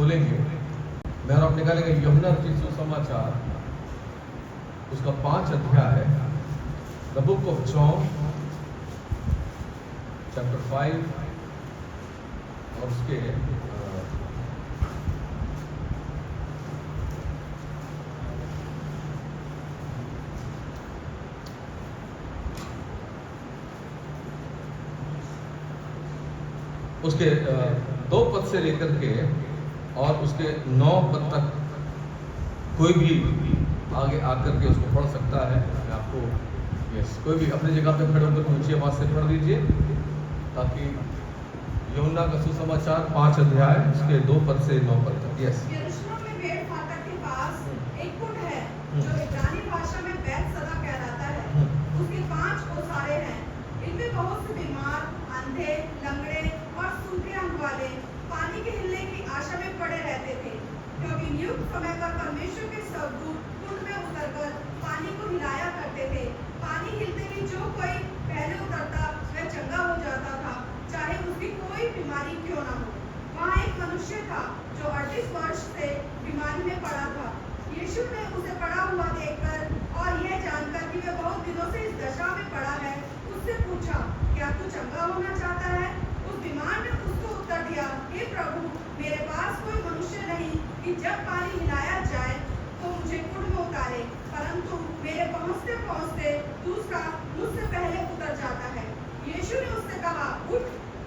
खोलेंगे, मैं और आप निकालेंगे यूहन्ना रचित सुसमाचार, उसका 5 अध्याय है, the book of John chapter 5 और उसके उसके 2 पद से लेकर के और उसके 9 पद तक कोई भी आगे आकर के उसको पढ़ सकता है। मैं आपको कोई भी अपनी जगह पे खड़े होकर ऊंची आवाज से पढ़ दीजिए, ताकि यूहन्ना का सुसमाचार 5 अध्याय उसके 2 पद से 9 पद तक। यरूशलेम में भेड़ फाटक के पास एक कुंड है जो इब्रानी भाषा में बैतसदा कहलाता है। उसके 5 ओसारे हैं। इनमें बहुत से बीमार, अंधे, लंगड़े और सूखे अंग वाले पानी के हिलने की आशा में पड़े रहते थे, क्योंकि नियुक्त समय पर परमेश्वर के स्वर्गदूत कुंड में उतरकर पानी को हिलाया करते थे। पानी हिलते ही जो कोई पहले उतरता वह चंगा हो जाता था, चाहे उसकी कोई बीमारी क्यों न हो। वहाँ एक मनुष्य था जो 38 वर्ष से बीमारी में पड़ा था। यीशु ने उसे पड़ा हुआ देखकर और यह जानकर कि वह बहुत दिनों से इस दशा में पड़ा है, उससे पूछा, क्या तू चंगा होना चाहता है? उस बीमार ने उसको उत्तर दिया, हे प्रभु, मेरे पास कोई मनुष्य नहीं कि जब पानी हिलाया जाए तो मुझे कुंड में उतारे, परंतु मेरे पहुंचते पहुंचते दूसरा मुझसे पहले उतर जाता है। यीशु ने उससे कहा, उठ,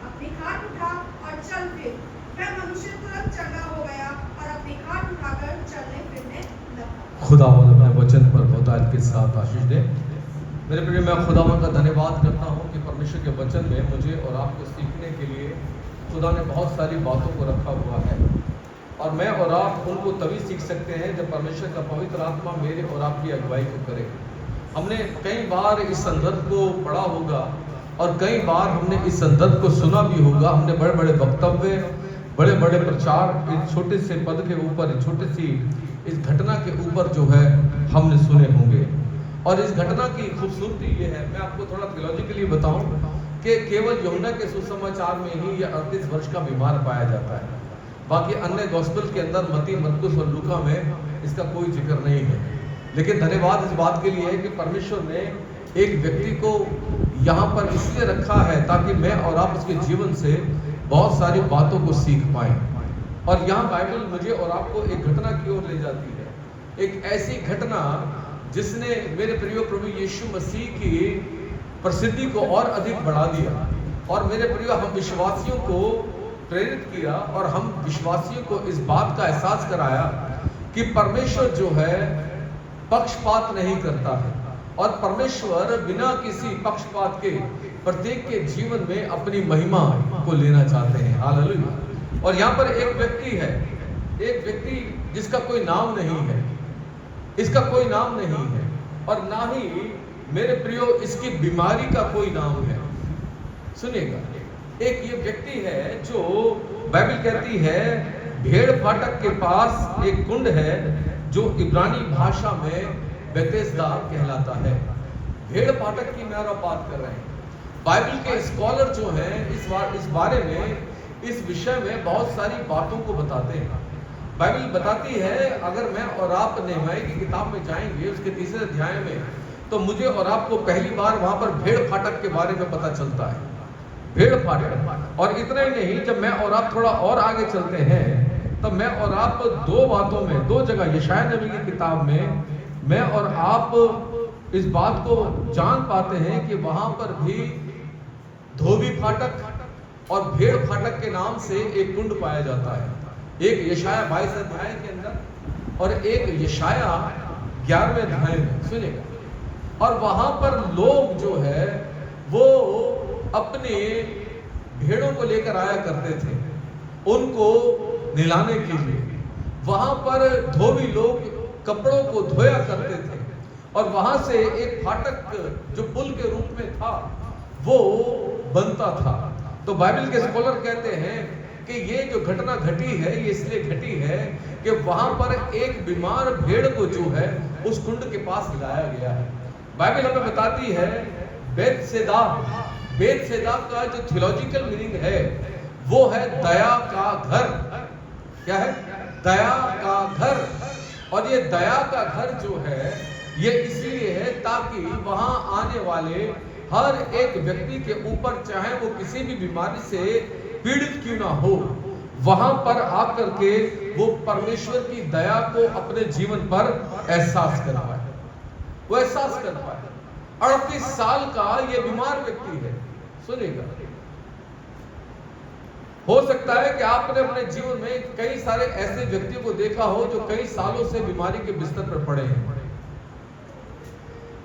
अपनी खाट उठा और चल फिर। वह मनुष्य तुरंत चंगा हो गया और अपनी खाट उठाकर चलने फिरने लगा। खुदावंद अपने वचन पर बहुतायत के साथ आशीष दे। मेरे प्रिय, मैं खुदावंद का धन्यवाद करता हूँ कि परमेश्वर के वचन में मुझे और आपको सीखने के लिए खुदा ने बहुत सारी बातों को रखा हुआ है, और मैं और आप उनको तभी सीख सकते हैं जब परमेश्वर का पवित्र आत्मा मेरे और आपकी अगुवाई को करे। हमने कई बार इस संदर्भ को पढ़ा होगा और कई बार हमने इस संदर्भ को सुना भी होगा। हमने बड़े बड़े वक्तव्य, बड़े बड़े प्रचार इस छोटे से पद के ऊपर, छोटी सी इस घटना के ऊपर जो है हमने सुने होंगे। और इस घटना की खूबसूरती ये है, मैं आपको थोड़ा थियोलॉजिकली बताऊं कि केवल यूहन्ना के सुसमाचार में ही यह 38 वर्ष का बीमार पाया जाता है। बाकी अन्य गॉस्पेल के अंदर मत्ती, मरकुस और लूका में इसका कोई जिक्र नहीं है। लेकिन धन्यवाद इस बात के लिए है कि परमेश्वर ने एक व्यक्ति को यहाँ पर इसलिए रखा है ताकि मैं और आप उसके जीवन से बहुत सारी बातों को सीख पाएं। और यहाँ बाइबल मुझे और आपको एक घटना की ओर ले जाती है, एक ऐसी घटना जिसने मेरे प्रिय प्रभु यीशु मसीह की प्रसिद्धि को और अधिक बढ़ा दिया, और मेरे प्रिय हम विश्वासियों को प्रेरित किया, और हम विश्वासियों को इस बात का एहसास कराया कि परमेश्वर जो है पक्षपात नहीं करता है, और परमेश्वर बिना किसी पक्षपात के प्रत्येक के जीवन में अपनी महिमा को लेना चाहते हैं। हालेलुया। और यहाँ पर एक व्यक्ति है, एक व्यक्ति जिसका कोई नाम नहीं है, इसका कोई नाम नहीं है, और ना ही मेरे प्रियो इसकी बीमारी का कोई नाम है। सुनिएगा, एक ये व्यक्ति है जो बाइबल कहती है भेड़ फाटक के पास एक कुंड है जो इब्रानी भाषा में बेतेस्दा कहलाता है। भेड़ फाटक की मैं और बात कर रहे हैं। बाइबल के स्कॉलर जो हैं इस बारे में, इस विषय में बहुत सारी बातों को बताते हैं। बाइबल बताती है, अगर मैं और आप नहमीया की किताब में जाएंगे उसके 3 अध्याय में, तो मुझे और आपको पहली बार वहां पर भेड़ फाटक के बारे में पता चलता है। भेड़ फाटक। और इतना ही नहीं, जब मैं और आप थोड़ा और आगे चलते हैं तो मैं और आप 2 बातों में, 2 जगह यशायाह नबी की किताब में मैं और आप इस बात को जान पाते हैं कि वहां पर भी धोबी फाटक और भेड़ फाटक के नाम से एक कुंड पाया जाता है। एक यशायाह 22 अध्याय के अंदर और एक यशायाह 11वें अध्याय में। सुनिएगा, और वहां पर लोग जो है वो अपने भेड़ों को लेकर आया करते थे उनको नहलाने के लिए। वहां पर धोबी लोग कपड़ों को धोया करते थे, और वहां से एक फाटक जो पुल के रूप में था वो बनता था। तो बाइबल के स्कॉलर कहते हैं कि ये जो घटना घटी है ये इसलिए घटी है कि वहां पर एक बीमार भेड़ को जो है उस कुंड के पास लाया गया है। बाइबल हमें बताती है बेतसेदा का जो थियोलॉजिकल मीनिंग है वो है दया का घर। क्या है? दया का घर। और ये दया का घर जो है ये इसलिए है ताकि वहां आने वाले हर एक व्यक्ति के ऊपर, चाहे वो किसी भी बीमारी से पीड़ित क्यों ना हो, वहां पर आकर के वो परमेश्वर की दया को अपने जीवन पर एहसास कर पाए, वो एहसास कर पाए। 38 साल का ये बीमार व्यक्ति है। सुनिएगा, हो सकता है कि आपने अपने जीवन में कई सारे ऐसे व्यक्तियों को देखा हो जो कई सालों से बीमारी के बिस्तर पर पड़े हैं।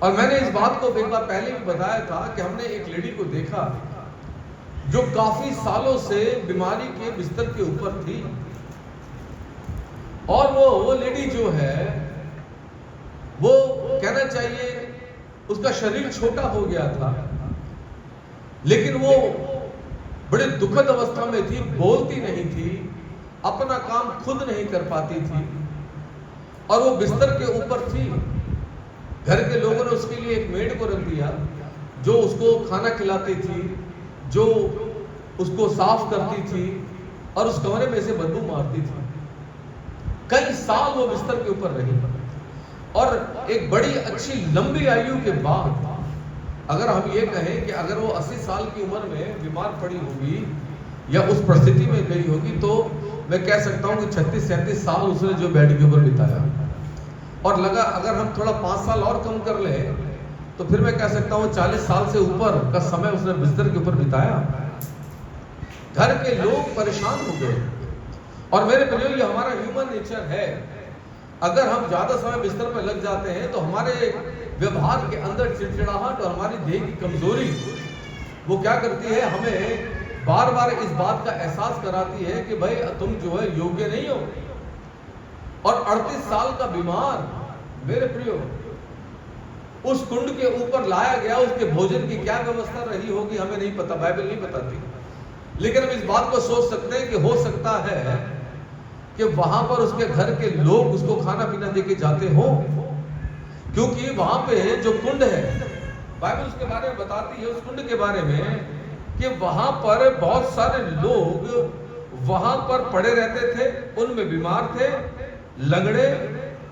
और मैंने इस बात को एक बार पहले भी बताया था कि हमने एक लेडी को देखा जो काफी सालों से बीमारी के बिस्तर के ऊपर थी। और वो लेडी जो है वो कहना चाहिए उसका शरीर छोटा हो गया था, लेकिन वो बड़े दुखद अवस्था में थी, बोलती नहीं थी, अपना काम खुद नहीं कर पाती थी और वो बिस्तर के ऊपर थी। घर के लोगों ने उसके लिए एक मेड को रख दिया जो उसको खाना खिलाती थी, जो उसको साफ करती थी और उस कमरे में से बदबू मारती थी। कई साल वो बिस्तर के ऊपर रही और एक बड़ी अच्छी लंबी आयु के बाद अगर हम ये कहें कि अगर वो 80 साल की उम्र में बीमार पड़ी होगी या उस परिस्थिति में गई होगी तो मैं कह सकता हूं कि 36-37 साल उसने जो बेड के ऊपर बिताया। और लगा अगर हम थोड़ा 5 साल और कम कर ले तो फिर मैं कह सकता हूं 40 साल से ऊपर का समय उसने बिस्तर के ऊपर बिताया। घर के लोग परेशान हो गए। और मेरे प्रियो, ये हमारा ह्यूमन नेचर है। अगर हम ज्यादा समय बिस्तर पर लग जाते हैं तो हमारे व्यवहार के अंदर चिड़चिड़ाहट और हमारी देह की कमजोरी वो क्या करती है, हमें बार बार इस बात का एहसास कराती है कि भाई तुम जो है योग्य नहीं हो। और 38 साल का बीमार, मेरे प्रियो, उस कुंड के ऊपर लाया गया, उसके भोजन की क्या व्यवस्था रही होगी हमें नहीं पता, बाइबल नहीं बताती। लेकिन हम इस बात को सोच सकते हैं कि हो सकता है कि वहां पर उसके घर के लोग उसको खाना पीना देके जाते हो, क्योंकि वहां पे जो कुंड है, बाइबल उसके बारे में बताती है, उस कुंड के बारे में कि वहां पर बहुत सारे लोग वहां पर पड़े रहते थे। उनमें बीमार थे, लंगड़े,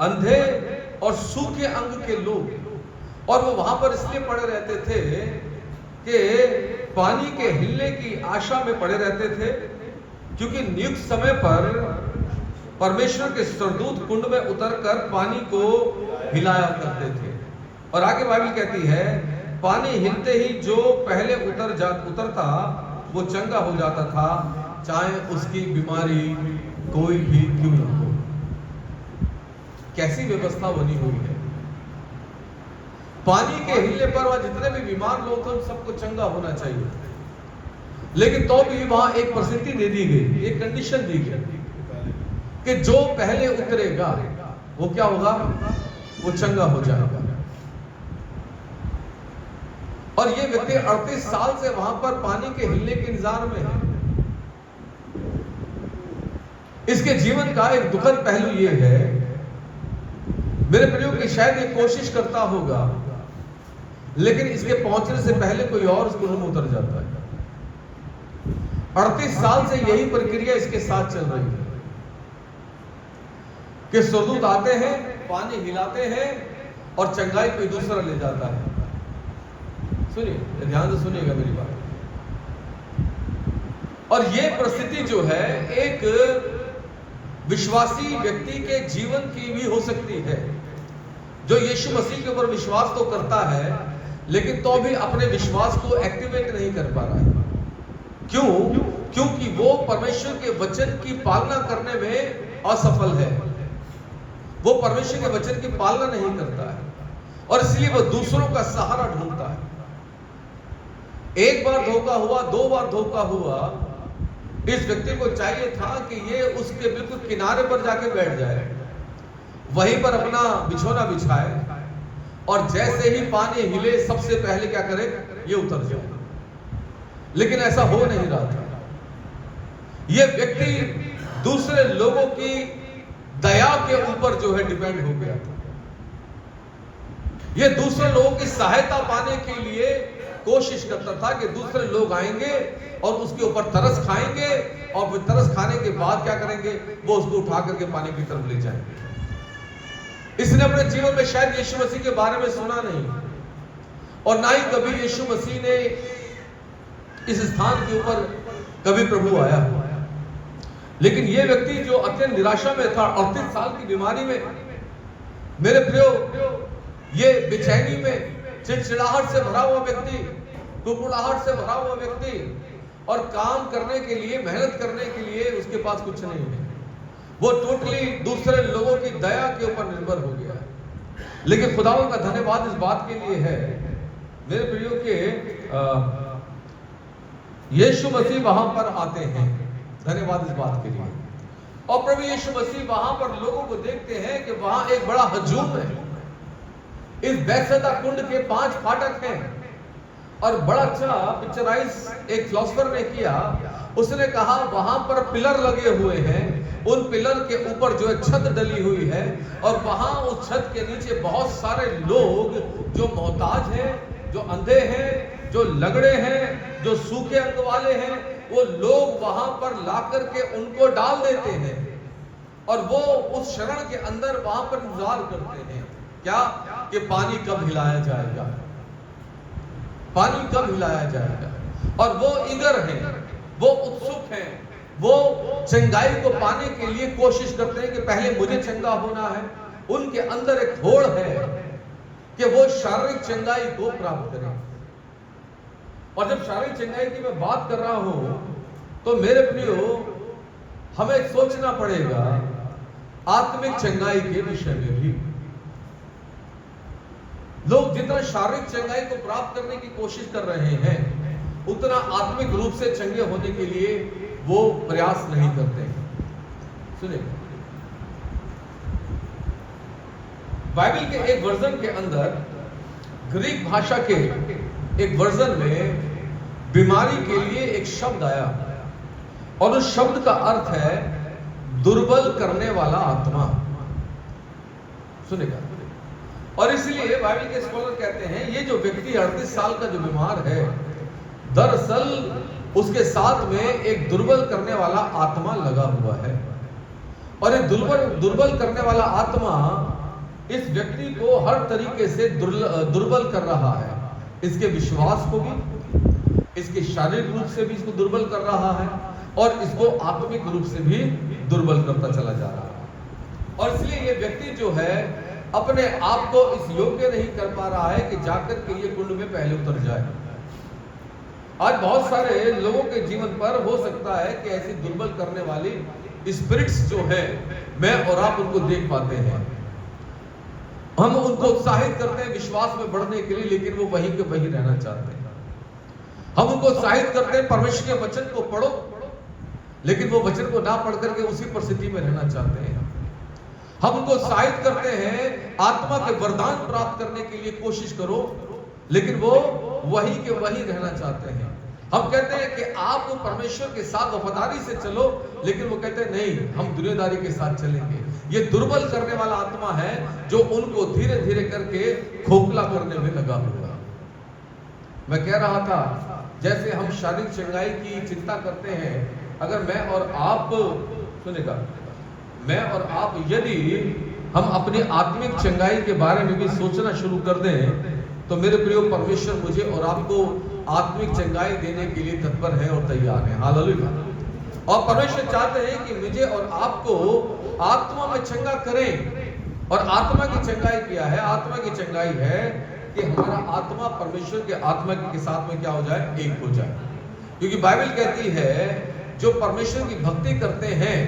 अंधे और सूखे अंग के लोग। और वो वहां पर इसलिए पड़े रहते थे कि पानी के हिलने की आशा में पड़े रहते थे, क्योंकि नियुक्त समय पर परमेश्वर के स्वर्गदूत कुंड में उतरकर पानी को हिलाया करते थे। और आगे बाइबल कहती है पानी हिलते ही जो पहले उतरता वो चंगा हो जाता था, चाहे उसकी बीमारी कोई भी क्यों न हो। कैसी व्यवस्था बनी हुई है। पानी के हिलने पर वहां जितने भी बीमार लोग थे उन सबको चंगा होना चाहिए, लेकिन तो भी वहां एक परिस्थिति दे दी गई, एक कंडीशन दी गई कि जो पहले उतरेगा वो क्या होगा, वो चंगा हो जाएगा। और ये व्यक्ति 38 साल से वहां पर पानी के हिलने के इंतजार में है। इसके जीवन का एक दुखद पहलू ये है, मेरे प्रियो, कि शायद ये कोशिश करता होगा लेकिन इसके पहुंचने से पहले कोई और उस कुंड में उतर जाता है। 38 साल से यही प्रक्रिया इसके साथ चल रही है कि स्वर्गदूत आते हैं, पानी हिलाते हैं और चंगाई कोई दूसरा ले जाता है। सुनिए, ध्यान से सुनिएगा मेरी बात। और ये परिस्थिति जो है एक विश्वासी व्यक्ति के जीवन की भी हो सकती है, जो यीशु मसीह के ऊपर विश्वास तो करता है लेकिन तो भी अपने विश्वास को एक्टिवेट नहीं कर पा रहा है। क्यों? क्योंकि वो परमेश्वर के वचन की पालना करने में असफल है। वो परमेश्वर के वचन की पालना नहीं करता है और इसलिए वो दूसरों का सहारा ढूंढता है। एक बार धोखा हुआ, 2 बार धोखा हुआ, इस व्यक्ति को चाहिए था कि ये उसके बिल्कुल किनारे पर जाके बैठ जाए, वहीं पर अपना बिछौना बिछाए और जैसे ही पानी हिले सबसे पहले क्या करे, ये उतर जाए। लेकिन ऐसा हो नहीं रहा था। ये व्यक्ति दूसरे लोगों की दया के ऊपर जो है डिपेंड हो गया था। ये दूसरे लोगों की सहायता पाने के लिए कोशिश करता था कि दूसरे लोग आएंगे और उसके ऊपर तरस खाएंगे और फिर तरस खाने के बाद क्या करेंगे, वो उसको उठा करके पानी की तरफ ले जाएंगे। इसने अपने जीवन में शायद यीशु मसीह के बारे में सुना नहीं और ना ही कभी यीशु मसीह ने इस स्थान के ऊपर कभी प्रभु आया। लेकिन यह व्यक्ति जो अत्यंत निराशा में था, 38 साल की बीमारी में, मेरे प्रियो, ये बेचैनी में, चिड़चिड़ाहट से भरा हुआ व्यक्ति, कुकुड़ाहट से भरा हुआ व्यक्ति, और काम करने के लिए, मेहनत करने के लिए उसके पास कुछ नहीं है। वो टोटली दूसरे लोगों की दया के ऊपर निर्भर हो गया है। लेकिन खुदावंद का धन्यवाद इस बात के लिए है मेरे प्रियो के यीशु मसीह वहां पर आते हैं। धन्यवाद इस बात के लिए। और प्रभु यीशु मसीह वहां पर लोगों को देखते हैं कि वहां एक बड़ा हजूम है। इस बैतसैदा कुंड के 5 फाटक हैं और बड़ा अच्छा पिक्चराइज एक फिलोसोफर ने किया। उसने कहा वहां पर पिलर लगे हुए हैं, उन पिलर के ऊपर जो है छत डली हुई है और वहां उस छत के नीचे बहुत सारे लोग जो मोहताज हैं, जो अंधे हैं, जो लंगड़े हैं, जो सूखे अंग वाले हैं, वो लोग वहां पर लाकर के उनको डाल देते हैं और वो उस शरण के अंदर वहां पर इंतजार करते हैं क्या कि पानी कब हिलाया जाएगा, पानी कब हिलाया जाएगा। और वो ईगर हैं, वो उत्सुक हैं, वो चंगाई को पाने के लिए कोशिश करते हैं कि पहले मुझे चंगा होना है। उनके अंदर एक होड़ है कि वो शारीरिक चंगाई को प्राप्त करें। और जब शारीरिक चंगाई की मैं बात कर रहा हूं तो मेरे प्रियो, हमें सोचना पड़ेगा आत्मिक चंगाई के विषय में भी। लोग जितना शारीरिक चंगाई को प्राप्त करने की कोशिश कर रहे हैं, उतना आत्मिक रूप से चंगे होने के लिए वो प्रयास नहीं करते। सुनिए, बाइबल के एक वर्जन के अंदर, ग्रीक भाषा के एक वर्जन में बीमारी के लिए एक शब्द आया और उस शब्द का अर्थ है दुर्बल करने वाला आत्मा। सुनेगा। और इसलिए बाइबल के स्कॉलर कहते हैं ये जो व्यक्ति 38 साल का जो बीमार है, दरअसल उसके साथ में एक दुर्बल करने वाला आत्मा लगा हुआ है। और ये दुर्बल करने वाला आत्मा इस व्यक्ति को हर तरीके से दुर्बल कर रहा है। इसके विश्वास को भी, इसके शारीरिक रूप से भी इसको दुर्बल कर रहा है और इसको आत्मिक रूप से भी दुर्बल करता चला जा रहा है। और इसलिए ये व्यक्ति जो है अपने आप को इस योग्य नहीं कर पा रहा है कि जाकर के ये कुंड में पहले उतर जाए। आज बहुत सारे लोगों के जीवन पर हो सकता है कि ऐसी दुर्बल करने वाली स्पिरिट्स जो है, मैं और आप उनको देख पाते हैं। हम उनको उत्साहित करते हैं विश्वास में बढ़ने के लिए, लेकिन वो वहीं के वहीं रहना चाहते हैं। हम उनको उत्साहित करते हैं परमेश्वर के वचन को पढ़ो, लेकिन वो वचन को ना पढ़ करके उसी परिस्थिति में रहना चाहते हैं। हम उनको उत्साहित करते हैं आत्मा के वरदान प्राप्त करने के लिए कोशिश करो, लेकिन वो वहीं के वहीं रहना चाहते हैं। हम कहते हैं कि आप परमेश्वर के साथ वफादारी से चलो, लेकिन वो कहते हैं नहीं, हम दुनियादारी के साथ चलेंगे। ये दुर्बल करने वाला आत्मा है जो उनको धीरे धीरे करके खोखला करने में लगा हुआ। मैं कह रहा था जैसे हम शारीरिक चंगाई की चिंता करते हैं, अगर मैं और आप, सुनेगा, मैं और आप यदि हम अपनी आत्मिक चंगाई के बारे में भी सोचना शुरू कर दें, तो मेरे प्रिय परमेश्वर मुझे और आपको आत्मिक चंगाई देने के लिए तत्पर है और तैयार है। हालेलुया। और परमेश्वर चाहते हैं कि मुझे और आपको आत्मा में चंगा करें। और आत्मा की चंगाई क्या है? आत्मा की चंगाई है कि हमारा आत्मा परमेश्वर के आत्मा के साथ में क्या हो जाए? एक हो जाए। क्योंकि बाइबल कहती है जो परमेश्वर की भक्ति करते हैं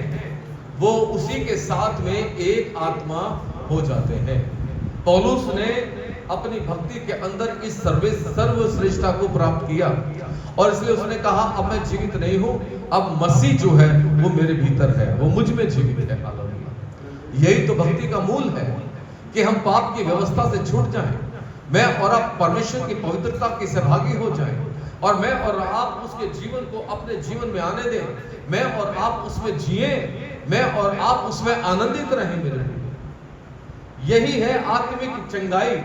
वो उसी के साथ में एक आत्मा हो जाते हैं। पौलुस ने अपनी भक्ति के अंदर इस सर्वश्रेष्ठता को प्राप्त किया और इसलिए उसने कहा अब मैं जीवित नहीं हूं, अब मसीह जो है वो मेरे भीतर है, वो मुझ में जीवित है। हालेलुया। यही तो भक्ति का मूल है कि हम पाप की व्यवस्था से छूट जाएं, मैं और आप परमेश्वर की पवित्रता के सहभागी हो जाएं और मैं और आप उसके जीवन को अपने जीवन में आने दें, मैं और आप उसमें जिए, मैं और आप उसमें आनंदित रहें। मेरे यही है आत्मिक चंगाई।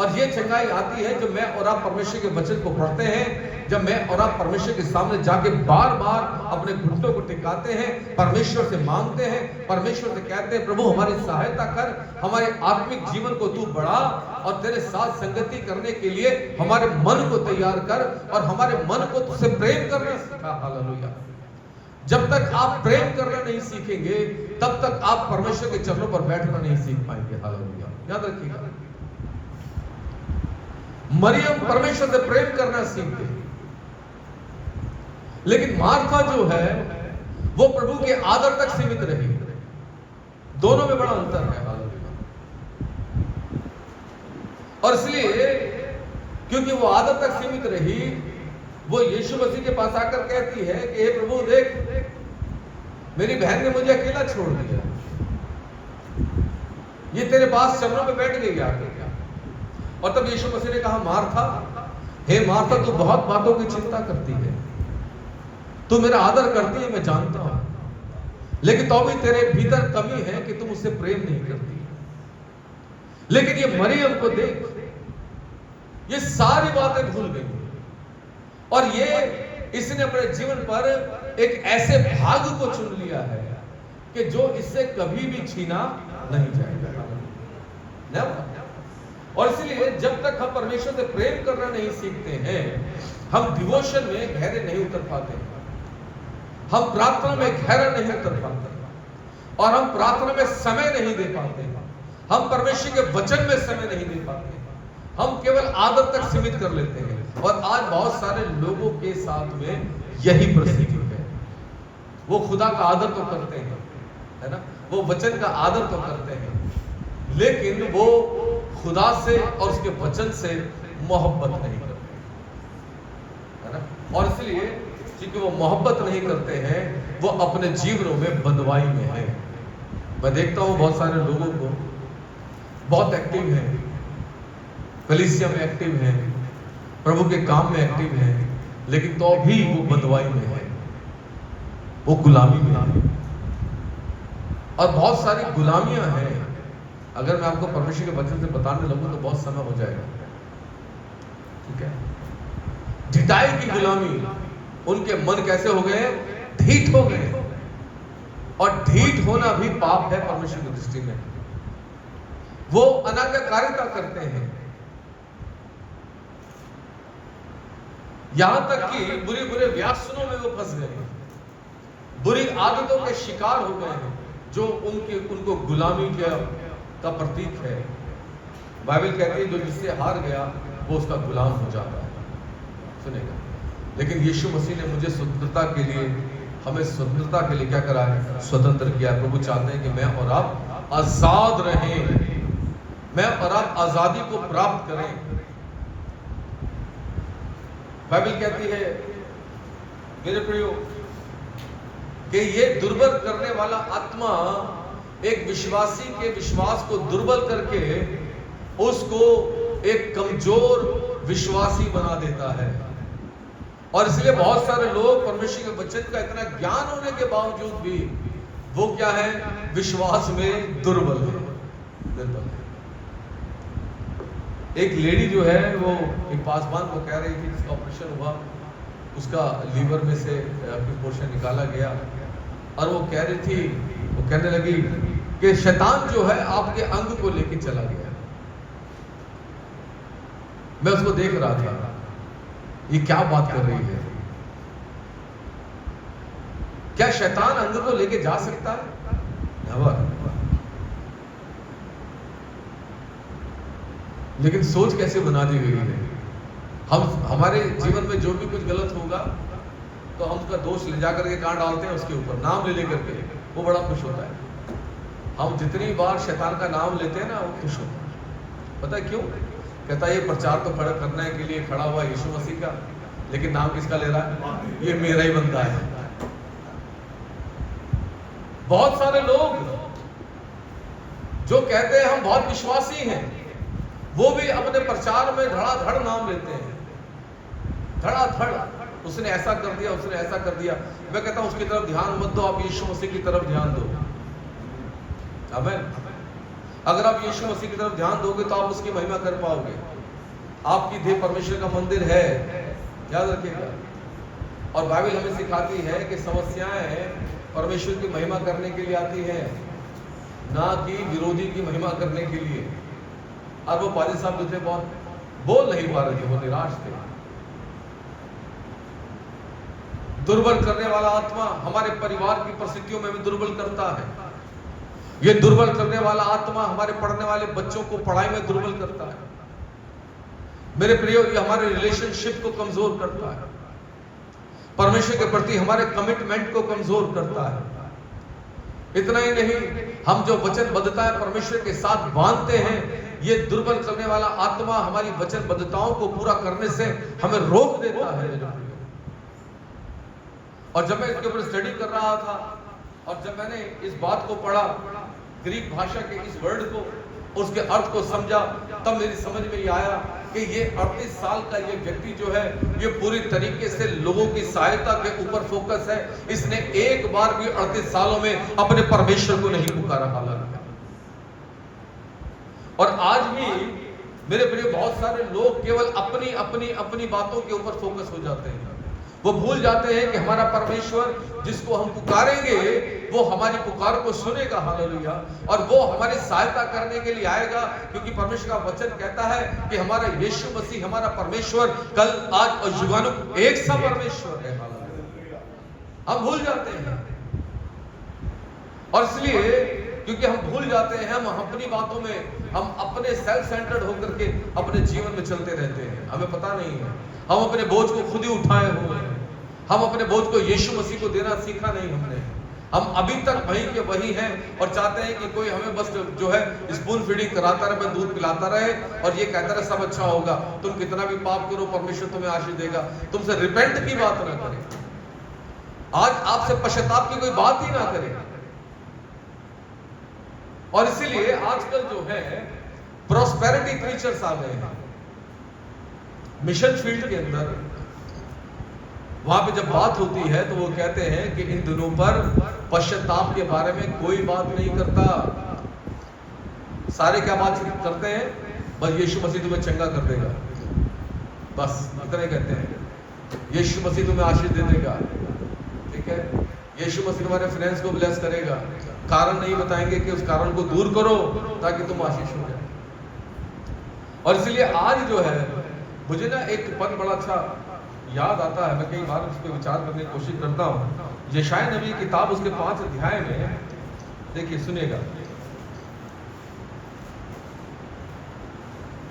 और ये चंगाई आती है जब मैं और आप परमेश्वर के वचन को पढ़ते हैं, जब मैं और आप परमेश्वर के सामने जाके बार बार अपने घुटनों को टिकाते हैं, परमेश्वर से मांगते हैं, परमेश्वर से कहते हैं प्रभु हमारी सहायता कर, हमारे आत्मिक जीवन को तू बढ़ा और तेरे साथ संगति करने के लिए हमारे मन को तैयार कर और हमारे मन को तुझसे प्रेम करना सिखा। हालेलुया। जब तक आप प्रेम करना नहीं सीखेंगे तब तक आप परमेश्वर के चरणों पर बैठना नहीं सीख पाएंगे। हालेलुया। याद रखिएगा, मरियम परमेश्वर से प्रेम करना सीख गई, लेकिन मार्था जो है वो प्रभु के आदर तक सीमित रही। दोनों में बड़ा अंतर है। हालेलुया। और इसलिए क्योंकि वो आदर तक सीमित रही, वो यीशु मसीह के पास आकर कहती है कि हे प्रभु देख, मेरी बहन ने मुझे अकेला छोड़ दिया, ये तेरे पास चरणों पे बैठ गई आकर। और तब यीशु मसीह ने कहा, मार्था, हे मार्था, तू बहुत बातों की चिंता करती है, तू मेरा आदर करती है, मैं जानता हूं, लेकिन तो भी तेरे भीतर कमी है कि तुम उससे प्रेम नहीं करती। लेकिन ये मरियम को देख, ये सारी बातें भूल गई और ये इसने अपने जीवन पर एक ऐसे भाग को चुन लिया है कि जो इससे कभी भी छीना नहीं जाएगा। और इसलिए जब तक हम परमेश्वर से प्रेम करना नहीं सीखते हैं, हम डिवोशन में गहरे नहीं उतर पाते, हम प्रार्थना में गहरा नहीं उतर पाते, और हम प्रार्थना में समय नहीं दे पाते, हम परमेश्वर के वचन में समय नहीं दे पाते, हम केवल आदत तक सीमित कर लेते हैं। और आज बहुत सारे लोगों के साथ में यही परिस्थिति है। वो खुदा का आदर तो करते हैं, है ना, वो वचन का आदर तो करते हैं, लेकिन वो खुदा से और उसके वचन से मोहब्बत नहीं करते, है ना। और इसलिए क्योंकि वो मोहब्बत नहीं करते हैं, वो अपने जीवनों में बंधुआई में है। मैं देखता हूं बहुत सारे लोगों को बहुत एक्टिव हैं, कलीसिया में एक्टिव हैं, प्रभु के काम में एक्टिव हैं, लेकिन तो भी वो बंधुआई में है, वो गुलामी में है। और बहुत सारी गुलामियां हैं। अगर मैं आपको परमेश्वर के वचन से बताने लगूं तो बहुत समय हो जाएगा, ठीक है। ढिठाई की गुलामी, उनके मन कैसे हो गए, ढीठ हो गए, और ढीठ होना भी पाप है परमेश्वर की दृष्टि में। वो अनाज्ञाकारिता करते हैं, यहां तक कि बुरे बुरे व्यसनों में वो फंस गए हैं, बुरी आदतों के शिकार हो गए हैं, जो उनको गुलामी का प्रतीक है। बाइबल कहती है जो जिससे हार गया वो उसका गुलाम हो जाता है। सुनेगा, लेकिन यीशु मसीह ने मुझे स्वतंत्रता के लिए, हमें स्वतंत्रता के लिए क्या करा है, स्वतंत्र किया। प्रभु चाहते हैं कि मैं और आप आजाद रहें, मैं और आप आजादी को प्राप्त करें। बाइबल कहती है मेरे प्रियो कि ये दुर्बल करने वाला आत्मा एक विश्वासी के विश्वास को दुर्बल करके उसको एक कमजोर विश्वासी बना देता है। और इसलिए बहुत सारे लोग परमेश्वर के वचन का इतना ज्ञान होने के बावजूद भी वो क्या है, विश्वास में दुर्बल है। एक लेडी जो है वो एक पासवान को कह रही थी, जिसका ऑपरेशन हुआ, उसका लीवर में से पोर्शन निकाला गया, और वो कह रही थी, वो कहने लगी कि शैतान जो है आपके अंग को लेके चला गया। मैं उसको देख रहा था, ये क्या बात कर रही है, क्या शैतान अंग को लेके जा सकता है? नेवर। लेकिन सोच कैसे बना दी गई है, हमारे जीवन में जो भी कुछ गलत होगा तो हम उसका दोष ले जाकर के कहां डालते हैं, उसके ऊपर नाम ले लेकर के, वो बड़ा खुश होता है। हम जितनी बार शैतान का नाम लेते हैं ना, वो खुश होता है। पता है क्यों? कहता है ये प्रचार तो खड़ा करने के लिए खड़ा हुआ यीशु मसीह का, लेकिन नाम किसका ले रहा है, ये मेरा ही बंदा है। बहुत सारे लोग जो कहते हैं हम बहुत विश्वासी हैं, वो भी अपने प्रचार में धड़ाधड़ नाम लेते हैं, धड़ाधड़, उसने ऐसा कर दिया, उसने ऐसा कर दिया। मैं कहता हूं उसकी तरफ ध्यान मत दो, आप यीशु मसीह की तरफ ध्यान दो। आमीन। अगर आप यीशु मसीह की तरफ ध्यान दोगे तो आप उसकी महिमा कर पाओगे। आपकी देह परमेश्वर का मंदिर है, याद रखिएगा। और बाइबल हमें सिखाती है कि समस्याएं परमेश्वर की महिमा करने के लिए आती हैं, ना कि विरोधी की महिमा करने के लिए। और वो पादी साहब जो थे बहुत बोल नहीं पा रहे थे, वो निराश थे। दुर्बल करने वाला आत्मा हमारे परिवार की परिस्थितियों में भी दुर्बल करता है। ये दुर्बल करने वाला आत्मा हमारे पढ़ने वाले बच्चों को पढ़ाई में दुर्बल करता है। मेरे प्रियो, ये हमारे रिलेशनशिप को कमजोर करता है, परमेश्वर के प्रति हमारे कमिटमेंट को कमजोर करता है। इतना ही नहीं, हम जो वचनबद्धता है परमेश्वर के साथ बांधते हैं, ये दुर्बल करने वाला आत्मा हमारी वचनबद्धताओं को पूरा करने से हमें रोक देता है। और जब मैं इसके ऊपर स्टडी कर रहा था और जब मैंने इस बात को पढ़ा, ग्रीक भाषा के इस वर्ड को, उसके अर्थ को समझा, तब मेरी समझ में ये आया कि ये 38 साल का ये व्यक्ति जो है, ये पूरी तरीके से लोगों की सहायता के ऊपर फोकस है। इसने एक बार भी 38 सालों में अपने परमेश्वर को नहीं पुकारा। हालांकि और आज भी मेरे प्रिय बहुत सारे लोग केवल अपनी अपनी अपनी बातों के ऊपर फोकस हो जाते हैं। वो भूल जाते हैं कि हमारा परमेश्वर जिसको हम पुकारेंगे वो हमारी पुकार को सुनेगा। हालेलुया। और वो हमारी सहायता करने के लिए आएगा, क्योंकि परमेश्वर का वचन कहता है कि हमारा यीशु मसीह, हमारा परमेश्वर कल आज और युगानुग एक सा परमेश्वर है। हालेलुया। हम भूल जाते हैं, और इसलिए क्योंकि हम भूल जाते हैं, हम अपनी बातों में, हम अपने सेल्फ सेंटर्ड होकर के अपने जीवन में चलते रहते हैं। हमें पता नहीं है, हम अपने बोझ को खुद ही उठाए हुए हैं। हम अपने बोझ को यीशु मसीह को देना सीखा नहीं हमने। हम अभी तक वहीं के वही हैं और चाहते हैं कि कोई हमें बस जो है स्पून फीडिंग कराता रहे, दूध पिलाता रहे और ये कहता रहे सब अच्छा होगा। तुम कितना भी पाप करो परमेश्वर तुम्हें आशीष देगा। तुमसे रिपेंट की बात ना करे, आज आपसे पश्चाताप की कोई बात ही ना करे। और इसीलिए आजकल जो है प्रॉस्पेरिटी प्रीचर्स आ गए हैं मिशन फील्ड के अंदर। वहां पे जब बात होती है तो वो कहते हैं कि इन दिनों पर पश्चाताप के बारे में कोई बात नहीं करता। सारे क्या बात करते हैं, बस यीशु मसीह तुम्हें चंगा कर देगा, बस इतना ही कहते हैं। यीशु मसीह तुम्हें आशीष दे देगा, ठीक है, यीशु मसीह तुम्हारे फाइनेंस को ब्लेस करेगा। कारण नहीं बताएंगे कि उस कारण को दूर करो ताकि तुम आशीष हो जाए। और इसलिए आज जो है मुझे ना एक पद बड़ा अच्छा याद आता है, मैं कई बार उस पर विचार करने की कोशिश करता हूँ। यशायाह नबी की किताब उसके 5 अध्याय में देखिए, सुनिएगा।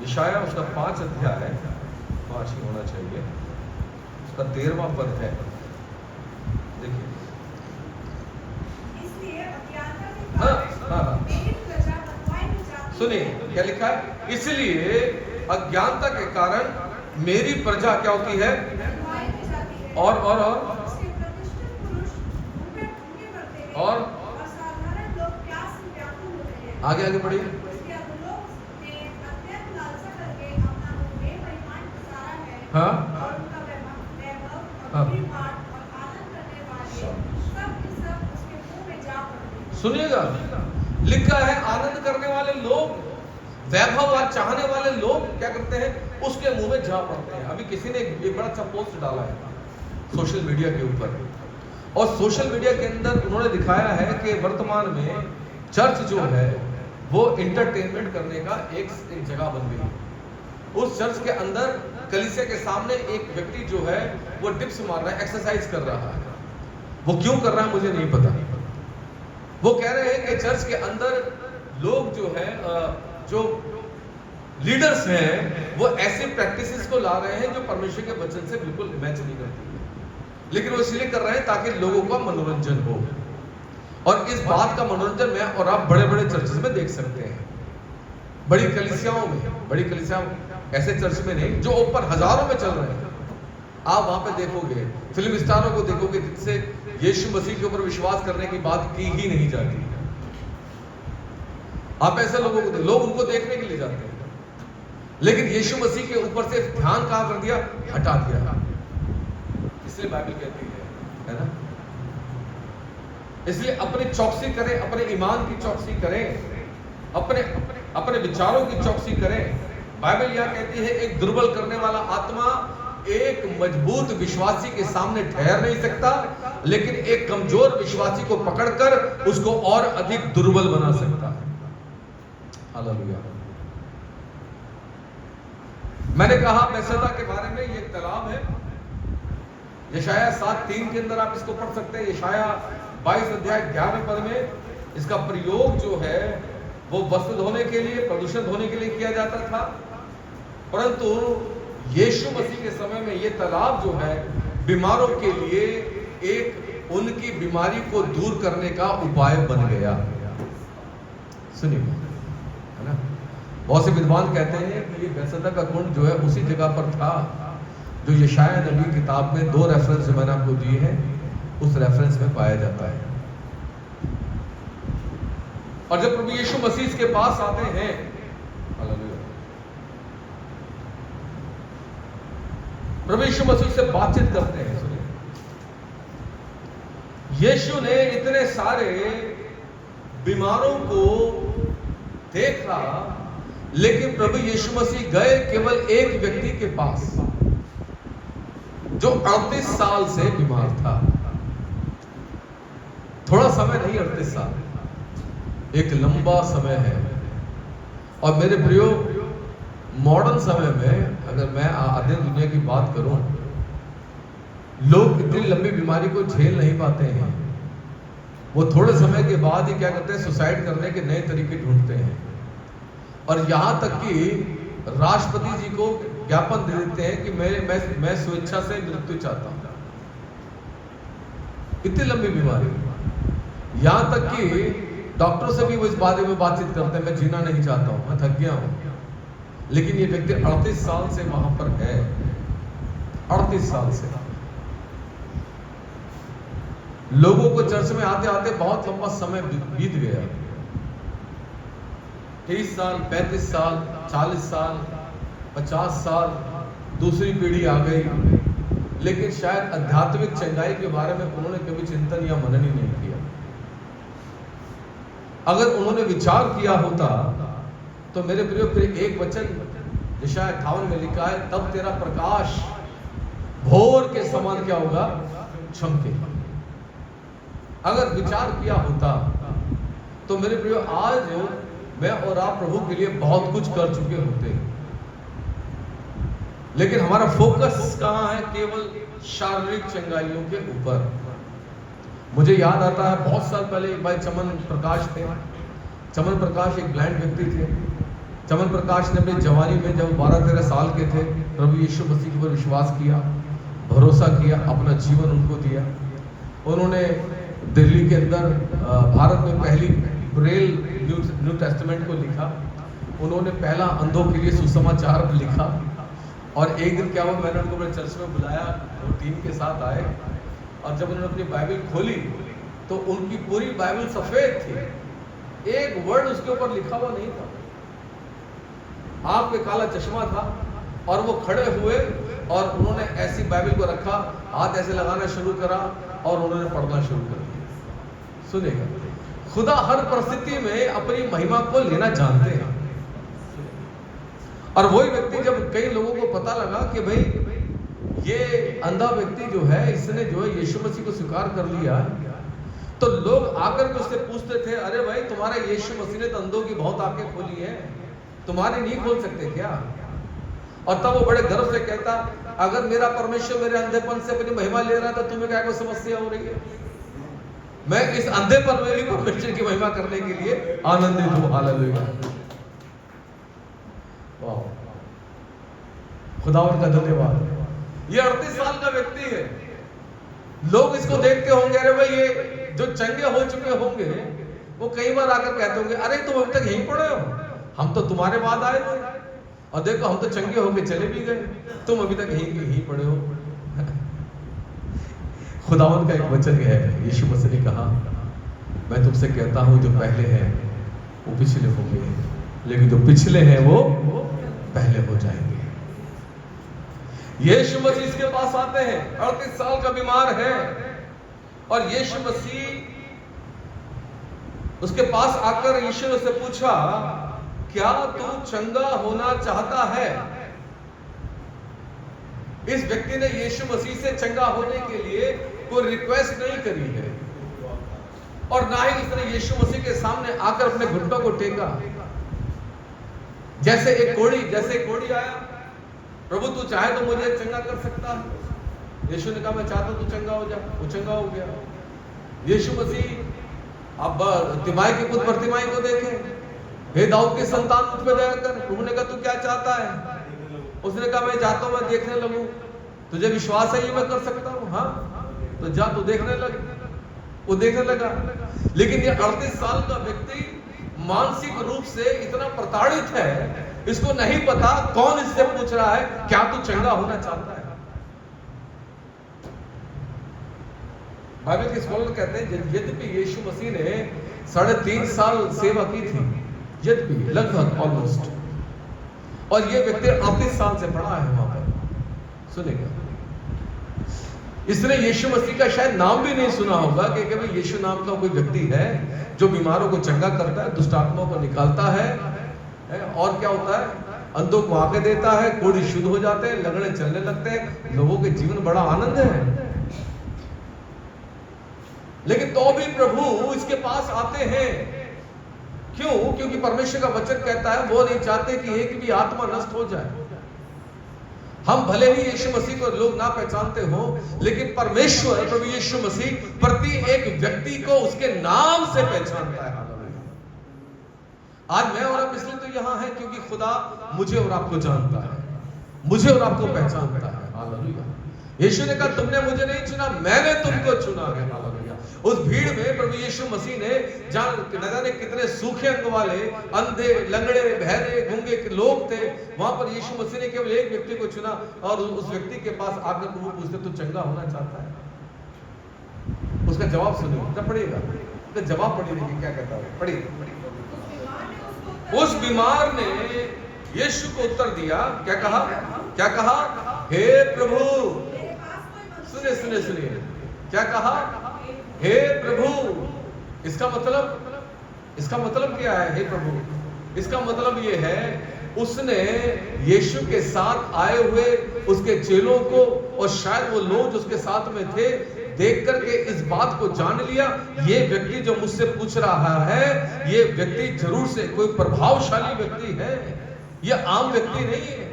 यशायाह उसका 5 अध्याय 5 ही होना चाहिए, उसका 13वां पद है। देखिए, सुनिए क्या लिखा है। इसलिए अज्ञानता के कारण मेरी प्रजा क्या होती है, और आगे आगे बढ़िए। हाँ सुनिएगा, लिखा है आनंद करने वाले लोग, वैभव और चाहने वाले लोग क्या करते हैं, उसके मुंह में जा पड़ते हैं। अभी किसी ने एक बड़ा अच्छा पोस्ट डाला है सोशल मीडिया के ऊपर, और सोशल मीडिया के अंदर उन्होंने दिखाया है कि वर्तमान में चर्च जो है वो इंटरटेनमेंट करने का एक जगह बन गई है। उस चर्च के अंदर कलीसिया के सामने एक व्यक्ति जो है वो डिप्स मार रहा है, एक्सरसाइज कर रहा है। वो क्यों कर रहा है मुझे नहीं पता। वो कह रहे हैं कि चर्च के अंदर लोग जो है, जो लीडर्स हैं, वो ऐसे प्रैक्टिसेस को ला रहे हैं जो परमेश्वर के वचन से बिल्कुल मैच नहीं करती, लेकिन वो इसलिए कर रहे हैं ताकि लोगों का मनोरंजन हो। और इस बात का मनोरंजन मैं और आप बड़े बड़े चर्चेस में देख सकते हैं, बड़ी कलीसियाओं में, बड़ी कलीसियाओं ऐसे चर्च में नहीं जो ऊपर हजारों में चल रहे हैं। आप वहां पे देखोगे फिल्म स्टारों को देखोगे जिनसे यीशु मसीह के ऊपर विश्वास करने की बात की ही नहीं जाती। आप ऐसे लोगों को, लोग उनको देखने के लिए जाते हैं, लेकिन यीशु मसीह के ऊपर से ध्यान कहां कर दिया, हटा दिया। इसलिए बाइबल कहती है ना, इसलिए अपनी चौकसी करें, अपने ईमान की चौकसी करें, अपने विचारों की चौकसी करें। बाइबल यह कहती है एक दुर्बल करने वाला आत्मा एक मजबूत विश्वासी के सामने ठहर नहीं सकता, लेकिन एक कमजोर विश्वासी को पकड़कर उसको और अधिक दुर्बल बना सकता है। हालेलुया। मैंने कहा बैतसैदा के बारे में, ये एक तालाब है। यशाया 7:3 के अंदर आप इसको पढ़ सकते हैं। यशाया 22 अध्याय 11 पद में इसका प्रयोग जो है वो वस्त्र धोने के लिए, प्रदूषण धोने के लिए किया जाता था, परंतु यीशु मसीह के समय में ये तालाब जो है बीमारों के लिए एक उनकी बीमारी को दूर करने का उपाय बन गया। सुनिए, है ना, बहुत से विद्वान कहते हैं कि ये बैतसैदा का कुंड जो है उसी जगह पर था जो यशाया नबी किताब में 2 रेफरेंस जो मैंने आपको दिए हैं उस रेफरेंस में पाया जाता है। और जब प्रभु यीशु मसीह इसके पास आते हैं, प्रभु यीशु मसीह से बातचीत करते हैं। सुनिए, यीशु ने इतने सारे बीमारों को देखा, लेकिन प्रभु यीशु मसीह गए केवल एक व्यक्ति के पास जो 38 साल से बीमार था। थोड़ा समय नहीं, 38 साल एक लंबा समय है। और मेरे प्रियो, मॉडर्न समय में अगर मैं आधुनिक दुनिया की बात करूं, लोग इतनी लंबी बीमारी को झेल नहीं पाते हैं। वो थोड़े समय के बाद ही क्या करते हैं, सुसाइड करने के नए तरीके ढूंढते हैं। और यहां तक कि राष्ट्रपति जी को ज्ञापन दे देते हैं कि मैं स्वेच्छा से मृत्यु चाहता हूं। इतनी लंबी बीमारी, यहां तक कि डॉक्टर से भी वो इस बारे में बातचीत करते हैं, मैं जीना नहीं चाहता हूं, मैं थक गया हूं। लेकिन ये व्यक्ति 38 साल से वहां पर है, 38 साल से। लोगों को चर्च में आते आते बहुत लंबा समय बीत गया, 30 साल, 35 साल, 40 साल, 50 साल, दूसरी पीढ़ी आ गई, लेकिन शायद आध्यात्मिक चंगाई के बारे में उन्होंने कभी चिंतन या मनन ही नहीं किया। अगर उन्होंने विचार किया होता तो मेरे प्रियो, फिर एक वचन यशाया 58 में लिखा है, तब तेरा प्रकाश भोर के समान क्या होगा, चमकेगा। अगर विचार किया होता तो मेरे प्रियो, आज मैं और आप प्रभु के लिए बहुत कुछ कर चुके होते, लेकिन हमारा फोकस कहां है, केवल शारीरिक चंगाइयों के ऊपर। मुझे याद आता है बहुत साल पहले एक भाई चमन प्रकाश थे। चमन प्रकाश एक ब्लाइंड व्यक्ति थे। चमन प्रकाश ने अपनी जवानी में जब 12-13 साल के थे, प्रभु यीशु मसीह पर विश्वास किया, भरोसा किया, अपना जीवन उनको दिया। उन्होंने दिल्ली के अंदर भारत में पहली ब्रेल न्यू टेस्टामेंट को लिखा। उन्होंने पहला अंधों के लिए सुसमाचार लिखा। और एक दिन क्या हुआ, मैंने उनको अपने चर्च में बुलाया, वो टीम के साथ आए, और जब उन्होंने अपनी बाइबल खोली तो उनकी पूरी बाइबल सफेद थी, एक वर्ड उसके ऊपर लिखा हुआ नहीं था। आंख पे काला चश्मा था, और वो खड़े हुए और उन्होंने ऐसी बाइबल को रखा, हाथ ऐसे लगाना शुरू करा और उन्होंने पढ़ना शुरू कर दिया। सुनेगा, खुदा हर परिस्थिति में अपनी महिमा को लेना जानते हैं। और वही व्यक्ति, जब कई लोगों को पता लगा कि भाई ये अंधा व्यक्ति जो है, इसने जो है यीशु मसीह को स्वीकार कर लिया, तो लोग आकर के उससे पूछते थे, अरे भाई तुम्हारा यीशु मसीह ने तो अंधों की बहुत आंखें खोली है, तुम्हारी नहीं खोल सकते क्या? और तब वो बड़े गर्व से कहता, अगर मेरा परमेश्वर मेरे अंधेपन से अपनी महिमा ले रहा था, तुम्हें क्या कोई समस्या हो रही है? मैं इस अंधेपन में भी परमेश्वर की महिमा करने के लिए आनंदित हूं। हालेलुया, वाह, खुदावंद का धन्यवाद। ये 38 साल का व्यक्ति है। लोग इसको देखते होंगे, अरे भाई ये जो चंगे हो चुके होंगे, वो कई बार आकर कहते होंगे, अरे तुम अभी तक यहीं पड़े हो, हम तो तुम्हारे बाद आए थे, और देखो हम तो चंगे होके चले भी गए, तुम अभी तक यहीं पड़े हो। खुदावंद का एक वचन है, यीशु मसीह ने कहा, मैं तुमसे कहता हूं जो पहले हैं वो पिछले होंगे, लेकिन जो पिछले हैं वो पहले हो जाएंगे। यीशु मसीह इसके पास आते हैं, 38 साल का बीमार है, और यीशु मसीह उसके पास आकर यीशु ने उससे पूछा क्या तू चंगा होना चाहता है? इस व्यक्ति ने यीशु मसीह से चंगा होने के लिए कोई रिक्वेस्ट नहीं करी है और ना ही उसने यीशु मसीह के सामने आकर अपने घुटनों को टेका। जैसे एक कोढ़ी आया, प्रभु तू चाहे तो मुझे चंगा कर सकता है। यीशु ने कहा मैं चाहता हूं तू चंगा हो जा। वो चंगा हो गया। यीशु मसीह अब तिमाई के पुत्र बरतिमाई को देखे, हे दाऊद के संतान मुझ पे दया कर। प्रभु ने कहा तू क्या चाहता है? उसने कहा मैं चाहता हूं मैं देखने लगूं। तुझे विश्वास है ये मैं कर सकता हूं? हाँ, तो जा तू देखने लग। वो देखने लगा। लेकिन ये 38 साल का व्यक्ति मानसिक रूप से इतना प्रताड़ित है, इसको नहीं पता कौन इससे पूछ रहा है क्या तू चंगा होना चाहता है। बाइबल के स्कॉलर कहते हैं यद्यपि यीशु मसीह ने 3.5 साल सेवा की थी, यद्यपि लगभग ऑलमोस्ट, और ये व्यक्ति 38 साल से पड़ा है वहां पर। सुनेगा, इसने यीशु मसीह का शायद नाम भी नहीं सुना होगा कि कभी यीशु नाम का कोई व्यक्ति है जो बीमारों को चंगा करता है, दुष्ट आत्माओं को निकालता है, और क्या होता है, अंधों को आंखें देता है, कोढ़ी शुद्ध हो जाते हैं, लंगड़े चलने लगते हैं, लोगों के जीवन बड़ा आनंद है। लेकिन तो भी प्रभु इसके पास आते हैं। क्यों? क्योंकि परमेश्वर का वचन कहता है वो नहीं चाहते कि एक भी आत्मा नष्ट हो जाए। हम भले ही यीशु मसीह को लोग ना पहचानते हो, लेकिन परमेश्वर प्रभु यीशु मसीह प्रति एक व्यक्ति को उसके नाम से पहचानता है। आज मैं और आप इसलिए तो यहां हैं क्योंकि खुदा मुझे और आपको जानता है, मुझे और आपको पहचानता है। हालेलुया। यीशु ने कहा तुमने मुझे नहीं चुना, मैंने तुमको चुना है। हालेलुया। उस भीड़ में प्रभु यीशु मसीह ने न जाने कितने सूखे अंग वाले, अंधे, लंगड़े, बहरे, गूंगे लोग थे, वहां पर यीशु मसीह ने केवल एक व्यक्ति को चुना और उस व्यक्ति के पास आकर प्रभु पूछते तू चंगा होना चाहता है? उसका जवाब सुनिए, पढ़िएगा, उसका जवाब पढ़िए, देखिए क्या कहता है, पढ़िए। उस बीमार ने यीशु को उत्तर दिया, क्या कहा? क्या कहा? हे प्रभु, सुनिए सुनिए सुनिए, क्या कहा? हे प्रभु। इसका मतलब क्या है? हे प्रभु, इसका मतलब ये है उसने यीशु के साथ आए हुए उसके चेलों को और शायद वो लोग जो उसके साथ में थे देख करके इस बात को जान लिया, ये व्यक्ति जो मुझसे पूछ रहा है ये व्यक्ति जरूर से कोई प्रभावशाली व्यक्ति है, ये आम व्यक्ति नहीं है।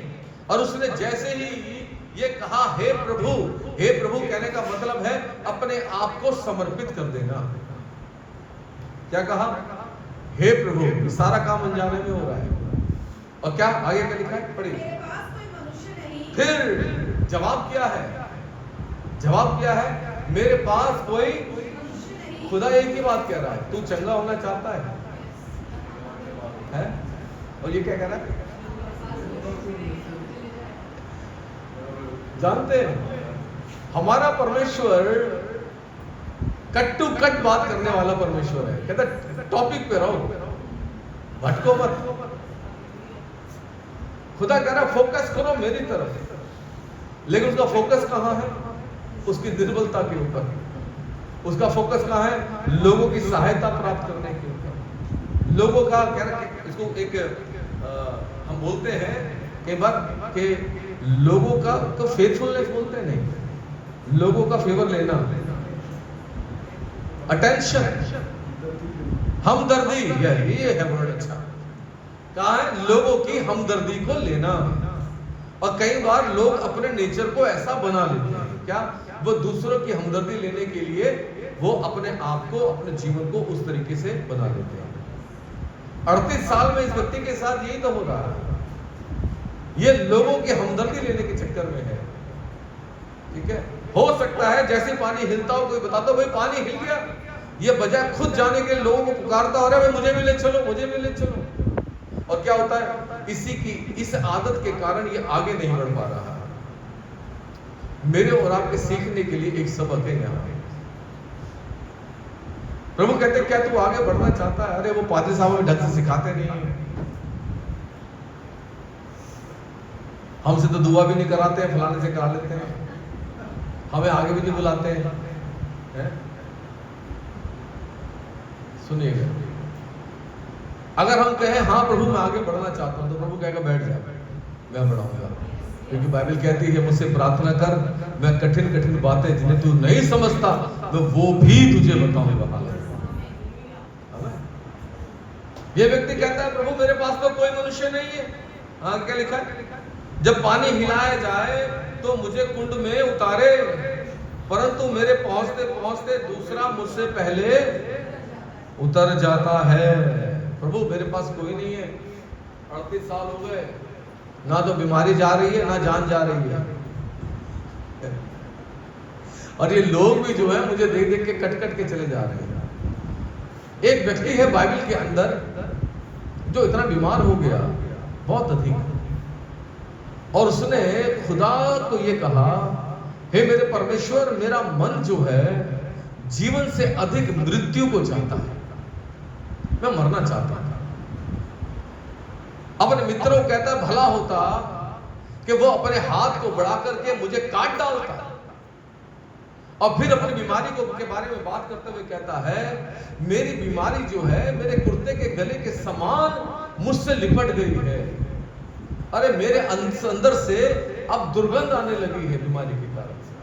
और उसने जैसे ही ये कहा हे प्रभु कहने का मतलब है अपने आप को समर्पित कर देना। क्या कहा? हे प्रभु। सारा काम अनजाने में हो रहा है। और क्या आगे क्या लिखा है? पढ़िए। फिर जवाब क्या है? जवाब क्या है? मेरे पास कोई, खुदा एक ही बात कह रहा है, तू चंगा होना चाहता है? और ये क्या कह रहा है? जानते हैं हमारा परमेश्वर कट टू कट बात करने वाला परमेश्वर है। कहता टॉपिक पे रहो, भटको मत। खुदा कह रहा फोकस करो मेरी तरफ, लेकिन उसका फोकस कहां है? उसकी निर्बलता के ऊपर। उसका फोकस कहां है? लोगों की सहायता प्राप्त करने के ऊपर। लोगों का इसको एक हम बोलते हैं कई बार कि लोगों का तो फेथफुलनेस बोलते नहीं, लोगों का फेवर लेना, अटेंशन, हमदर्दी, ये है वर्ड अच्छा। कहा है? लोगों की हमदर्दी को लेना। और कई बार लोग अपने नेचर को ऐसा बना लेते हैं, क्या वो दूसरों की हमदर्दी लेने के लिए वो अपने आप को, अपने जीवन को उस तरीके से बना लेते हैं। 38 साल में इस व्यक्ति के साथ यही तो हो रहा है। ये लोगों की हमदर्दी लेने के चक्कर में है। ठीक है, हो सकता है जैसे पानी हिलता हो, कोई बताता हो भाई पानी हिल गया, ये बजाय खुद जाने के लोगों को पुकारता हो रहा है भाई मुझे भी ले चलो, मुझे भी ले चलो। और क्या होता है? इस आदत के कारण ये आगे नहीं बढ़ पा रहा है। मेरे और आपके सीखने के लिए एक सबक है यहाँ। प्रभु कहते क्या तू आगे बढ़ना चाहता है? अरे वो पादरी साहब हमें ढंग से सिखाते नहीं है, हमसे तो दुआ भी नहीं कराते हैं, फलाने से करा लेते हैं, हमें आगे भी नहीं बुलाते हैं। सुनिएगा, अगर हम कहें हाँ प्रभु मैं आगे बढ़ना चाहता हूं, तो प्रभु कहेगा बैठ जा, मैं बढ़ाऊंगा। क्योंकि बाइबल कहती है मुझसे प्रार्थना कर, मैं कठिन कठिन बातें जिन्हें तू नहीं समझता मैं वो भी तुझे बताऊंगा। ये व्यक्ति कहता है प्रभु मेरे पास तो कोई मनुष्य नहीं है। हाँ क्या लिखा है, जब पानी हिलाया जाए तो मुझे कुंड में उतारे, परंतु मेरे पहुंचते पहुंचते दूसरा मुझसे पहले उतर जाता है। प्रभु मेरे पास कोई नहीं है, 38 साल हो गए, ना तो बीमारी जा रही है ना जान जा रही है, और ये लोग भी जो है मुझे देख देख के कट कट के चले जा रहे हैं। एक व्यक्ति है बाइबल के अंदर जो इतना बीमार हो गया बहुत अधिक, और उसने खुदा को ये कहा, हे मेरे परमेश्वर मेरा मन जो है जीवन से अधिक मृत्यु को चाहता है, मैं मरना चाहता हूं। अपने मित्रों को कहता भला होता कि वो अपने हाथ को बढ़ा करके मुझे काट डालता, और फिर अपनी बीमारी को के बारे में बात करते हुए कहता है मेरी बीमारी जो है मेरे कुर्ते के गले के समान मुझसे लिपट गई है। अरे मेरे अंदर से अब दुर्गंध आने लगी है बीमारी के कारण से।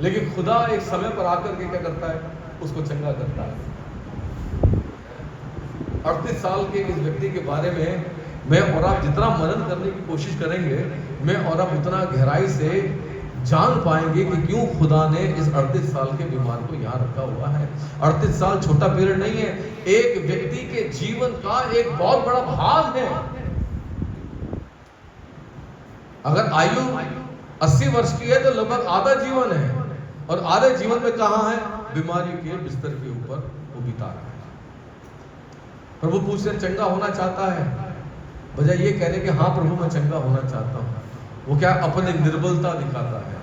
लेकिन खुदा एक समय पर आकर के क्या करता है, उसको चंगा करता है। 38 साल के इस व्यक्ति के बारे में मैं और आप जितना मनन करने की कोशिश करेंगे, मैं और आप उतना गहराई से जान पाएंगे कि क्यों खुदा ने इस 38 साल के बीमार को यहाँ रखा हुआ है। 38 साल छोटा पीरियड नहीं है, एक व्यक्ति के जीवन का एक बहुत बड़ा भाग है। अगर आयु 80 वर्ष की है तो लगभग आधा जीवन है, और आधे जीवन में कहां है, बीमारी के बिस्तर के ऊपर वो बिता रहा है। प्रभु पूछते चंगा होना चाहता है, बजाय ये कहने कि हाँ प्रभु मैं चंगा होना चाहता हूं, वो क्या अपनी निर्बलता दिखाता है,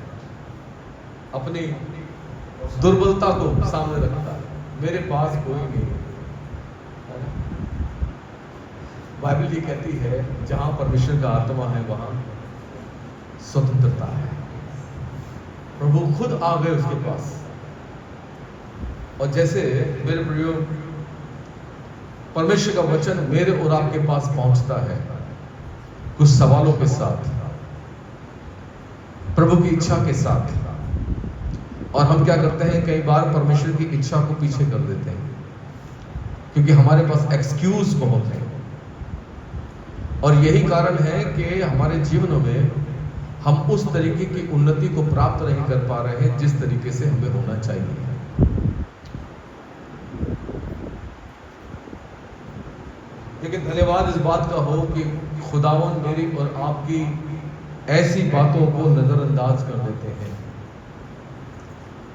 अपनी दुर्बलता को सामने रखता है, मेरे पास कोई नहीं है। बाइबल ये कहती है जहां परमेश्वर का आत्मा है वहां स्वतंत्रता है। प्रभु खुद आ गए उसके पास, और जैसे मेरे प्रियो परमेश्वर का वचन मेरे और आपके पास पहुंचता है कुछ सवालों के साथ, प्रभु की इच्छा के साथ, और हम क्या करते हैं कई बार परमेश्वर की इच्छा को पीछे कर देते हैं, क्योंकि हमारे पास एक्सक्यूज बहुत है। और यही कारण है कि हमारे जीवनों में हम उस तरीके की उन्नति को प्राप्त नहीं कर पा रहे हैं जिस तरीके से हमें होना चाहिए। लेकिन धन्यवाद इस बात का हो कि खुदावन मेरी और आपकी ऐसी बातों को नजरअंदाज कर देते हैं।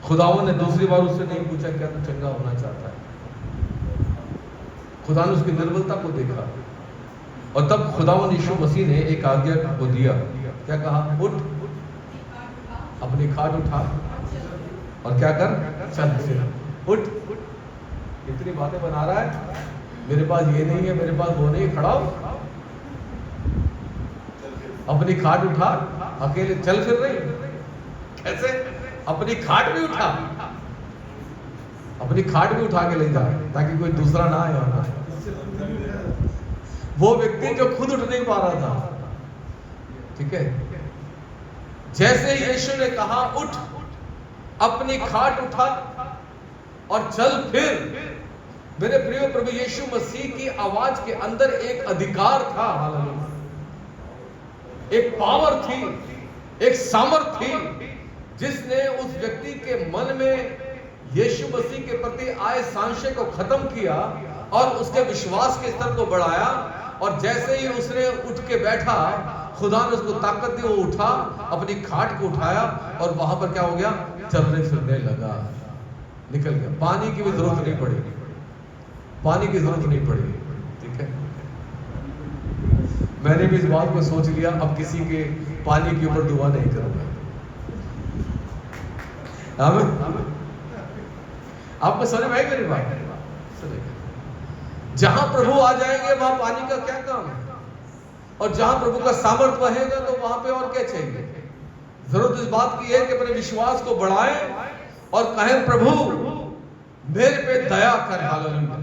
खुदावन ने दूसरी बार उससे नहीं पूछा क्या तू चंगा होना चाहता है, खुदा ने उसकी निर्बलता को देखा, और तब खुदावन यीशु मसीह ने एक आज्ञा को दिया, क्या कहा, उठ अपनी खाट उठा और क्या कर, चल फिर उठ। इतनी बातें बना रहा है, मेरे पास ये नहीं है, मेरे पास वो नहीं, खड़ा हो, अपनी खाट उठा, अकेले चल फिर रही, कैसे, अपनी खाट भी उठा, अपनी खाट भी उठा के ले जा, ताकि कोई दूसरा ना आए वहां। वो व्यक्ति जो खुद उठ नहीं पा रहा था, ठीक है, जैसे ही यीशु ने कहा उठ, अपनी खाट उठा और चल फिर, मेरे प्रिय प्रभु यीशु मसीह की आवाज के अंदर एक अधिकार था, एक पावर थी, एक सामर्थ थी, जिसने उस व्यक्ति के मन में यीशु मसीह के प्रति आए संशय को खत्म किया और उसके विश्वास के स्तर को बढ़ाया। और जैसे ही उसने उठ के बैठा, खुदा ने उसको ताकत दी, वो उठा, अपनी खाट को उठाया और वहां पर क्या हो गया, चलने फिरने लगा, निकल गया। पानी की भी जरूरत नहीं पड़ी, पानी की जरूरत नहीं पड़ी, ठीक है। मैंने भी इस बात को सोच लिया, अब किसी के पानी के ऊपर दुआ नहीं करूंगा। आपको समझ में आई मेरी बात? जहां प्रभु आ जाएंगे वहां पानी का क्या काम है, और जहां प्रभु का सामर्थ बहेगा तो वहां पे और क्या चाहिए। जरूरत इस बात की है कि अपने विश्वास को बढ़ाएं और कहें प्रभु मेरे पे दया कर, हालेलुया।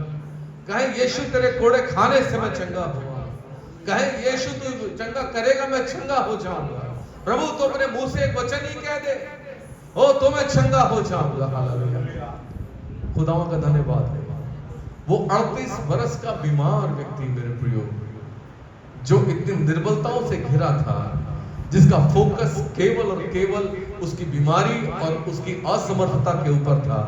कहें यीशु तेरे कोड़े खाने से मैं चंगा हुआ, कहें यीशु तू चंगा करेगा मैं चंगा हो जाऊंगा। प्रभु तो अपने मुंह से एक वचन ही कह दे, ओ तो मैं चंगा हो जाऊंगा। हालेलुया, खुदाओं का धन्यवाद है। वो 38 वर्ष का बीमार व्यक्ति मेरे प्रियो, जो इतनी निर्बलताओं से घिरा था, जिसका फोकस केवल और केवल उसकी बीमारी और उसकी असमर्थता के ऊपर था,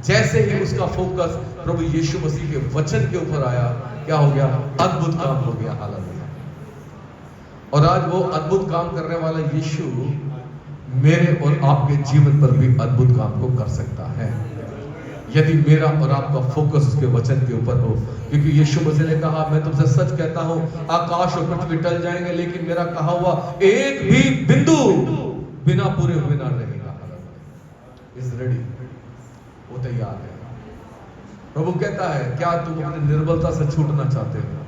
जैसे ही उसका फोकस प्रभु यीशु मसीह के वचन के ऊपर आया, क्या हो गया? अद्भुत काम हो गया। हालेलुया। और आज वो अद्भुत काम करने वाला यीशु मेरे और आपके जीवन पर भी अद्भुत काम को कर सकता है, यदि मेरा और आपका फोकस उसके वचन के ऊपर हो। क्योंकि यीशु मसीह ने कहा, मैं तुमसे सच कहता हूं, आकाश और पृथ्वी टल जाएंगे लेकिन मेरा कहा हुआ एक भी बिंदु बिना पूरे हुए ना रहेगा। इज रेडी, वो तैयार है। प्रभु कहता है, क्या तुम अपनी निर्बलता से छूटना चाहते हो?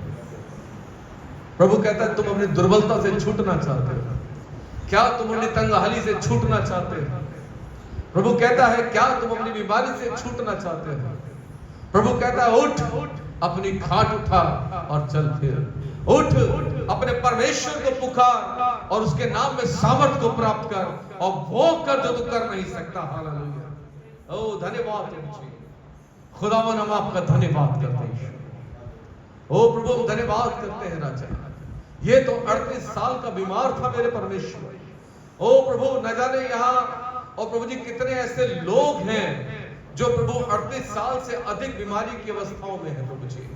प्रभु कहता है, तुम अपनी दुर्बलता से छूटना चाहते हो? क्या तुम अपनी तंगहाली से छूटना चाहते हो? प्रभु कहता है, क्या तुम अपनी बीमारी से छूटना चाहते हो? प्रभु कहता है, उठ, अपनी खाट उठा और चल फिर। उठ, अपने परमेश्वर को पुकार और उसके नाम में सामर्थ को प्राप्त कर और वो कर जो तू कर नहीं सकता। हालेलुया। ओ धन्यवाद तुझे खुदावन, हम आपका धन्यवाद करते हैं। ओ प्रभु, हम धन्यवाद करते हैं राजा। ये तो 38 साल का बीमार था मेरे परमेश्वर। ओ प्रभु, न जाने यहाँ और प्रभु जी कितने ऐसे लोग हैं जो प्रभु 38 साल से अधिक बीमारी की अवस्थाओं में है। प्रभु जी,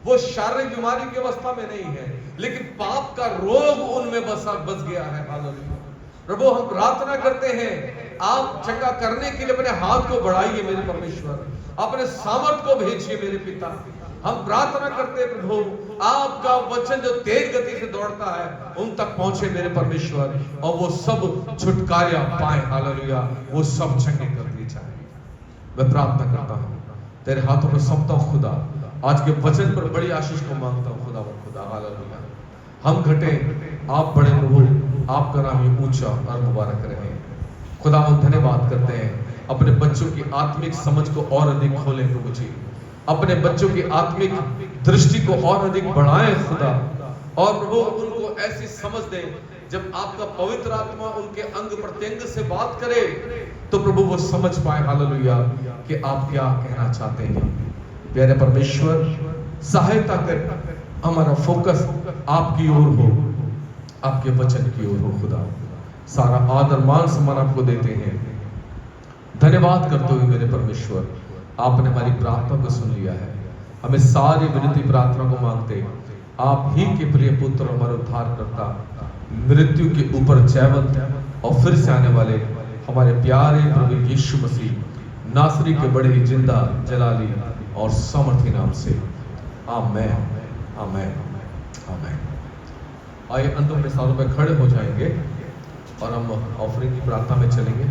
वो शारीरिक बीमारी की अवस्था में नहीं है, लेकिन पाप का रोग उनमें बस गया है। हालेलुया। प्रभु, हम प्रार्थना करते हैं, आप चंगा करने के लिए अपने हाथ को बढ़ाइए मेरे परमेश्वर, अपने सामर्थ को भेजिए मेरे पिता। हम प्रार्थना करते हैं प्रभु, आपका वचन जो तेज गति से दौड़ता है उन तक पहुंचे मेरे परमेश्वर, और वो सब छुटकारा पाए। हालेलुया, वो सब चंगे कर दिए जाए। मैं प्रार्थना करता हूं, तेरे हाथों में सौंपता हूं खुदा। आज के वचन पर बड़ी आशीष को मांगता हूं खुदा। हालेलुया। हम घटे, आप बड़े प्रभु, आपका नाम ही ऊंचा और मुबारक रहे। खुदा हम धन्यवाद करते हैं, अपने बच्चों की आत्मिक समझ को और अधिक खोलें प्रभु जी, अपने बच्चों की आत्मिक दृष्टि को और अधिक बढ़ाएं खुदा। और प्रभु, उनको ऐसी समझ दे, जब आपका पवित्र आत्मा उनके अंग प्रत्यंग से बात करे तो प्रभु वो समझ पाए। हालेलुया, कि आप क्या कहना चाहते हैं। प्यारे परमेश्वर, सहायता कर, हमारा फोकस आपकी ओर हो, आपके वचन की ओर हो। खुदा, सारा आदर मान सम्मान आपको देते हैं। धन्यवाद करते हुए मेरे परमेश्वर, आपने हमारी प्रार्थना को सुन लिया है। हमें सारी विनती प्रार्थना को मांगते, आप ही के प्रिय पुत्र, हमारे उद्धार करता, मृत्यु के ऊपर जयवंत और फिर से आने वाले हमारे प्यारे प्रभु यीशु मसीह नासरी के बड़े ही जिंदा, जलाली और सामर्थी नाम से आमेन, आमेन, आमेन। आइए अंत में सालों पे खड़े हो जाएंगे और हम ऑफरिंग की प्रार्थना में चलेंगे।